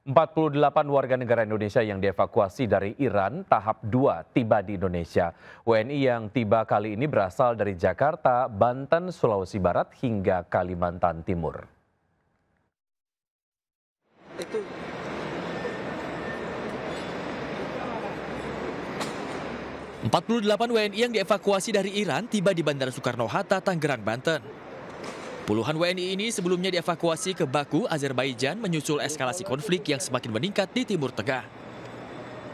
48 warga negara Indonesia yang dievakuasi dari Iran tahap 2 tiba di Indonesia. WNI yang tiba kali ini berasal dari Jakarta, Banten, Sulawesi Barat hingga Kalimantan Timur. 48 WNI yang dievakuasi dari Iran tiba di Bandara Soekarno-Hatta, Tangerang, Banten. Puluhan WNI ini sebelumnya dievakuasi ke Baku, Azerbaijan menyusul eskalasi konflik yang semakin meningkat di Timur Tengah.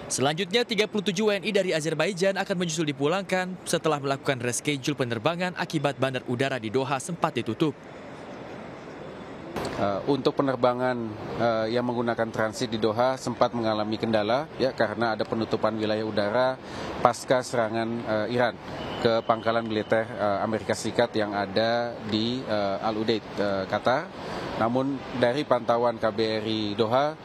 Selanjutnya 37 WNI dari Azerbaijan akan menyusul dipulangkan setelah melakukan reschedule penerbangan akibat bandar udara di Doha sempat ditutup. Untuk penerbangan yang menggunakan transit di Doha sempat mengalami kendala ya karena ada penutupan wilayah udara pasca serangan Iran ke pangkalan militer Amerika Serikat yang ada di Al Udeid, Qatar. Namun dari pantauan KBRI Doha,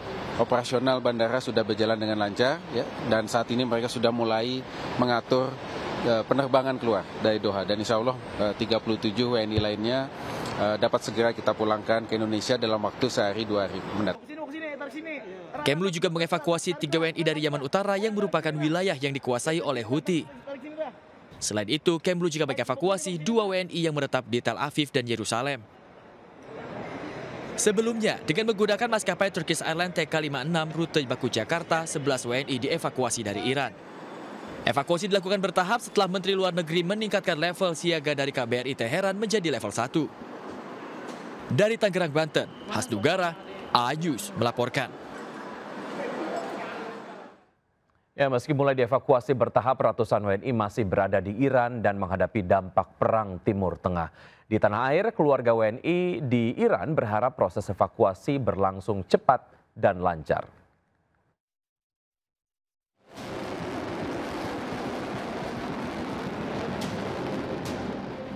operasional bandara sudah berjalan dengan lancar ya, dan saat ini mereka sudah mulai mengatur penerbangan keluar dari Doha, dan insya Allah 37 WNI lainnya dapat segera kita pulangkan ke Indonesia dalam waktu sehari 2 hari mendatang. Kemlu juga mengevakuasi 3 WNI dari Yaman Utara yang merupakan wilayah yang dikuasai oleh Houthi. Selain itu, Kemlu juga mengevakuasi 2 WNI yang menetap di Tel Aviv dan Yerusalem. Sebelumnya, dengan menggunakan maskapai Turkish Airlines TK56 rute Baku Jakarta, 11 WNI dievakuasi dari Iran. Evakuasi dilakukan bertahap setelah Menteri Luar Negeri meningkatkan level siaga dari KBRI Teheran menjadi level 1. Dari Tangerang, Banten, Hasnugara, Ayus melaporkan. Ya, meski mulai dievakuasi bertahap, ratusan WNI masih berada di Iran dan menghadapi dampak perang Timur Tengah. Di tanah air, keluarga WNI di Iran berharap proses evakuasi berlangsung cepat dan lancar.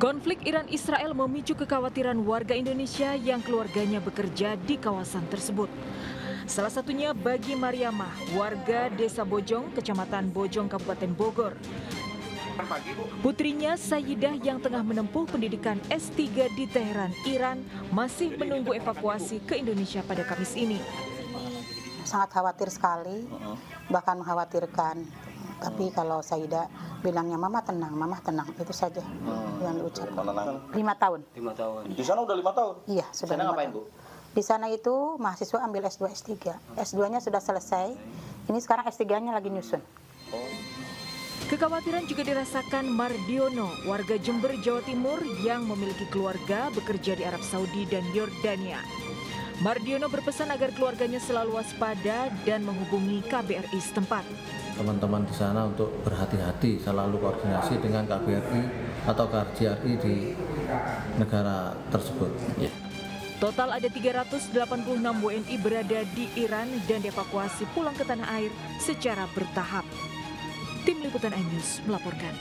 Konflik Iran-Israel memicu kekhawatiran warga Indonesia yang keluarganya bekerja di kawasan tersebut. Salah satunya bagi Mariamah, warga Desa Bojong, Kecamatan Bojong, Kabupaten Bogor. Putrinya Sayyidah yang tengah menempuh pendidikan S3 di Teheran, Iran, masih menunggu evakuasi ke Indonesia pada Kamis ini. Sangat khawatir sekali, bahkan mengkhawatirkan. Tapi kalau Sayyidah bilangnya mama tenang, itu saja yang diucapkan. 5 tahun. 5 tahun. Di sana udah 5 tahun? Iya, sudah. Di sana ngapain, Bu? Di sana itu mahasiswa ambil S2, S3. S2-nya sudah selesai, ini sekarang S3-nya lagi nyusun. Kekhawatiran juga dirasakan Mardiono, warga Jember, Jawa Timur yang memiliki keluarga bekerja di Arab Saudi dan Yordania. Mardiono berpesan agar keluarganya selalu waspada dan menghubungi KBRI setempat. Teman-teman di sana untuk berhati-hati, selalu koordinasi dengan KBRI atau KJRI di negara tersebut. Total ada 386 WNI berada di Iran dan dievakuasi pulang ke tanah air secara bertahap. Tim Liputan iNews melaporkan.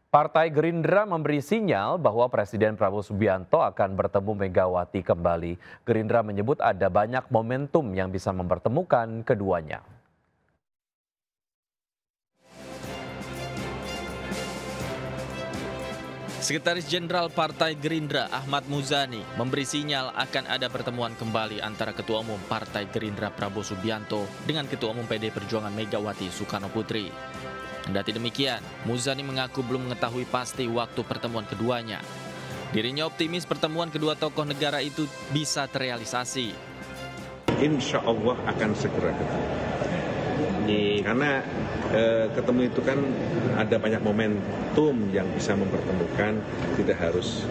Partai Gerindra memberi sinyal bahwa Presiden Prabowo Subianto akan bertemu Megawati kembali. Gerindra menyebut ada banyak momentum yang bisa mempertemukan keduanya. Sekretaris Jenderal Partai Gerindra Ahmad Muzani memberi sinyal akan ada pertemuan kembali antara Ketua Umum Partai Gerindra Prabowo Subianto dengan Ketua Umum PD Perjuangan Megawati Soekarnoputri. Kendati demikian, Muzani mengaku belum mengetahui pasti waktu pertemuan keduanya. Dirinya optimis pertemuan kedua tokoh negara itu bisa terrealisasi. Insya Allah akan segera ketemu. Karena ketemu itu kan ada banyak momentum yang bisa mempertemukan, tidak harus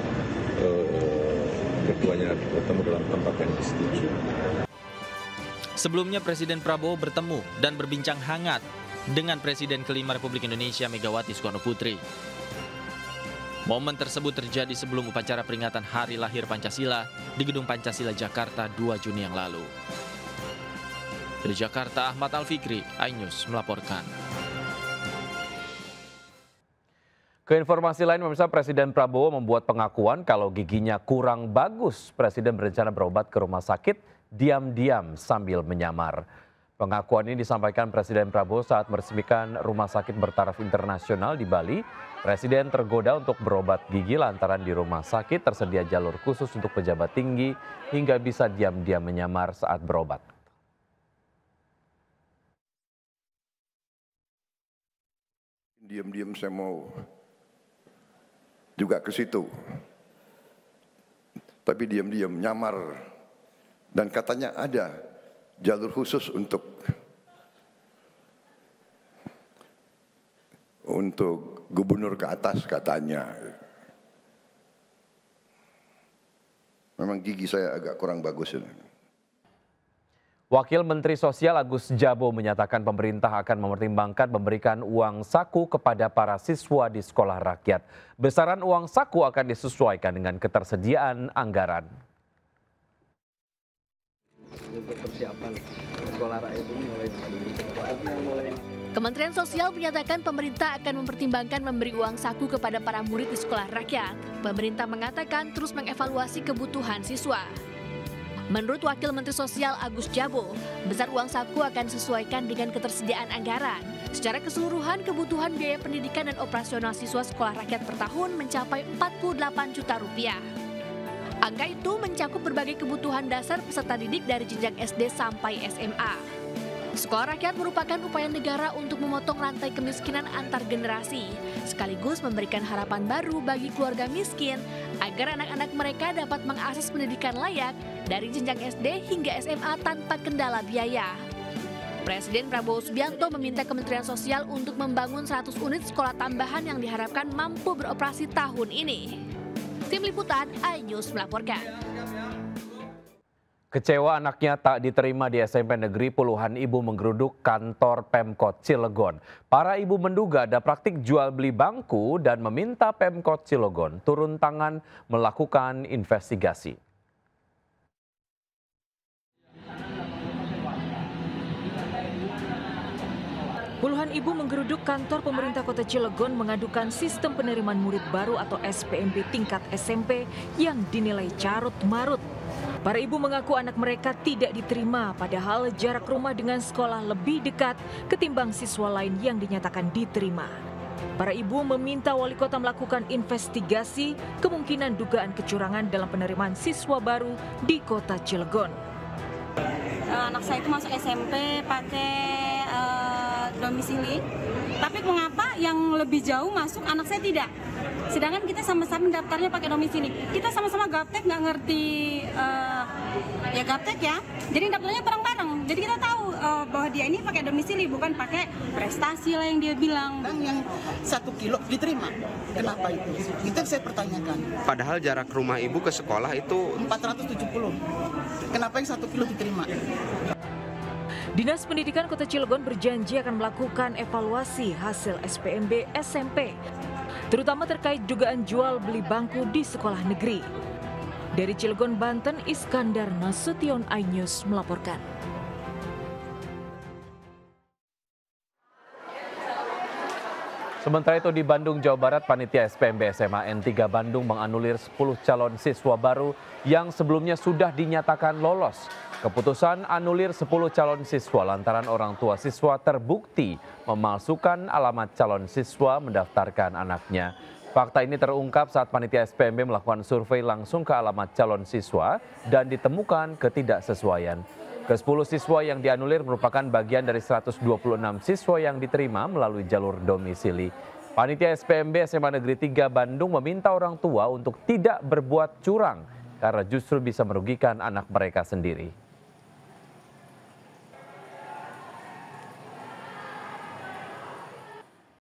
keduanya bertemu dalam tempat yang disetujui. Sebelumnya Presiden Prabowo bertemu dan berbincang hangat dengan Presiden kelima Republik Indonesia Megawati Soekarnoputri. Momen tersebut terjadi sebelum upacara peringatan Hari Lahir Pancasila di Gedung Pancasila Jakarta 2 Juni yang lalu. Dari Jakarta, Ahmad Al-Fikri, iNews melaporkan. Ke informasi lain, pemirsa, Presiden Prabowo membuat pengakuan kalau giginya kurang bagus. Presiden berencana berobat ke rumah sakit diam-diam sambil menyamar. Pengakuan ini disampaikan Presiden Prabowo saat meresmikan rumah sakit bertaraf internasional di Bali. Presiden tergoda untuk berobat gigi lantaran di rumah sakit tersedia jalur khusus untuk pejabat tinggi hingga bisa diam-diam menyamar saat berobat. Diam-diam saya mau juga ke situ. Tapi diam-diam nyamar. Dan katanya ada jalur khusus untuk gubernur ke atas katanya. Memang gigi saya agak kurang bagus ini. Wakil Menteri Sosial Agus Jabo menyatakan pemerintah akan mempertimbangkan memberikan uang saku kepada para siswa di sekolah rakyat. Besaran uang saku akan disesuaikan dengan ketersediaan anggaran. Kementerian Sosial menyatakan pemerintah akan mempertimbangkan memberi uang saku kepada para murid di sekolah rakyat. Pemerintah mengatakan terus mengevaluasi kebutuhan siswa. Menurut Wakil Menteri Sosial Agus Jabo, besar uang saku akan disesuaikan dengan ketersediaan anggaran. Secara keseluruhan, kebutuhan biaya pendidikan dan operasional siswa sekolah rakyat per tahun mencapai 48 juta rupiah. Angka itu mencakup berbagai kebutuhan dasar peserta didik dari jenjang SD sampai SMA. Sekolah rakyat merupakan upaya negara untuk memotong rantai kemiskinan antar generasi, sekaligus memberikan harapan baru bagi keluarga miskin agar anak-anak mereka dapat mengakses pendidikan layak dari jenjang SD hingga SMA tanpa kendala biaya. Presiden Prabowo Subianto meminta Kementerian Sosial untuk membangun 100 unit sekolah tambahan yang diharapkan mampu beroperasi tahun ini. Tim Liputan iNews melaporkan. Kecewa anaknya tak diterima di SMP negeri, puluhan ibu menggeruduk kantor Pemkot Cilegon. Para ibu menduga ada praktik jual beli bangku dan meminta Pemkot Cilegon turun tangan melakukan investigasi. Puluhan ibu menggeruduk kantor pemerintah Kota Cilegon mengadukan sistem penerimaan murid baru atau SPMB tingkat SMP yang dinilai carut-marut. Para ibu mengaku anak mereka tidak diterima, padahal jarak rumah dengan sekolah lebih dekat ketimbang siswa lain yang dinyatakan diterima. Para ibu meminta wali kota melakukan investigasi kemungkinan dugaan kecurangan dalam penerimaan siswa baru di Kota Cilegon. Anak saya itu masuk SMP pakai domisili, tapi mengapa yang lebih jauh masuk anak saya tidak? Sedangkan kita sama-sama daftarnya pakai domisili. Kita sama-sama gaptek nggak ngerti ya gaptek ya. Jadi daftarnya bareng-bareng. Jadi kita tahu bahwa dia ini pakai domisili bukan pakai prestasi lah yang dia bilang. Dan yang 1 kilo diterima. Kenapa itu? Itu saya pertanyakan. Padahal jarak rumah ibu ke sekolah itu 470. Kenapa yang 1 kilo diterima? Dinas Pendidikan Kota Cilegon berjanji akan melakukan evaluasi hasil SPMB SMP, terutama terkait dugaan jual beli bangku di sekolah negeri. Dari Cilegon, Banten, Iskandar Nasution, iNews melaporkan. Sementara itu di Bandung, Jawa Barat, panitia SPMB SMA N3 Bandung menganulir 10 calon siswa baru yang sebelumnya sudah dinyatakan lolos. Keputusan anulir 10 calon siswa lantaran orang tua siswa terbukti memalsukan alamat calon siswa mendaftarkan anaknya. Fakta ini terungkap saat panitia SPMB melakukan survei langsung ke alamat calon siswa dan ditemukan ketidaksesuaian. Ke-10 siswa yang dianulir merupakan bagian dari 126 siswa yang diterima melalui jalur domisili. Panitia SPMB SMA Negeri 3 Bandung meminta orang tua untuk tidak berbuat curang karena justru bisa merugikan anak mereka sendiri.